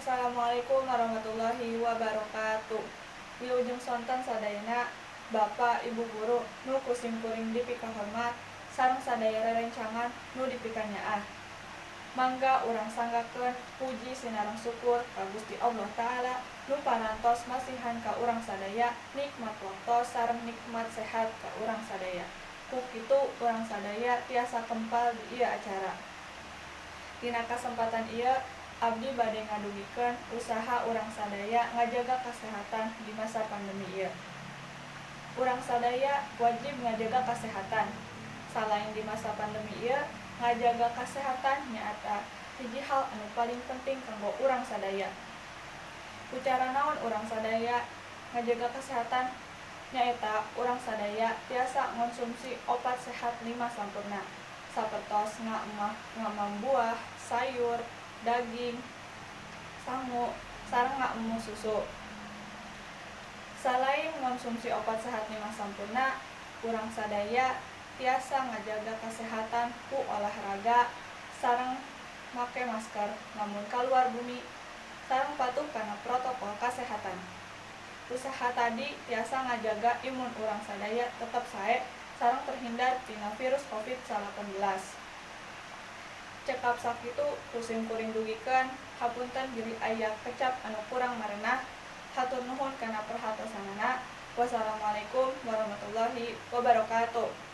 Assalamualaikum warahmatullahi wabarakatuh. Wilujeng sonten sadayana Bapak Ibu guru nu kusim kuring dipika hormat sareng sadaya rerencangan nu dipika nyaah. Mangga urang sanggakeun puji sinareng syukur ka Gusti Allah Ta'ala nu parantos masihan ka urang sadaya nikmat waktos sareng nikmat sehat ka urang sadaya. Ku kitu urang sadaya tiasa kempal di ieu acara. Dina kasempatan ieu abdi bade ngadugikeun usaha urang sadaya ngajaga kesehatan di masa pandemi ieu. Urang sadaya wajib ngajaga kesehatan. Salain di masa pandemi ieu, ngajaga kesehatan nyaeta hiji hal anu paling penting kanggo urang sadaya. Ucara naon urang sadaya ngajaga kesehatan nyaeta urang sadaya tiasa ngonsumsi opat sehat 5 sampurna sapertos ngaemah buah, sayur, daging, sangu, sareng ngaemmu susu. Salain ngonsumsi opat sehat 5 sampurna, urang sadaya tiasa ngajaga kesehatan ku olahraga sareng make masker lamun kaluar bumi sareng patuh kana protokol kesehatan. Usaha tadi tiasa ngajaga imun urang sadaya tetep sae sareng terhindar tina virus COVID-19. Cekap sakitu kusim kuring dugikeun hapunten bilih aya kecap anu kurang marenah. Hatur nuhun kana perhatosanana. Wassalamualaikum warahmatullahi wabarakatuh.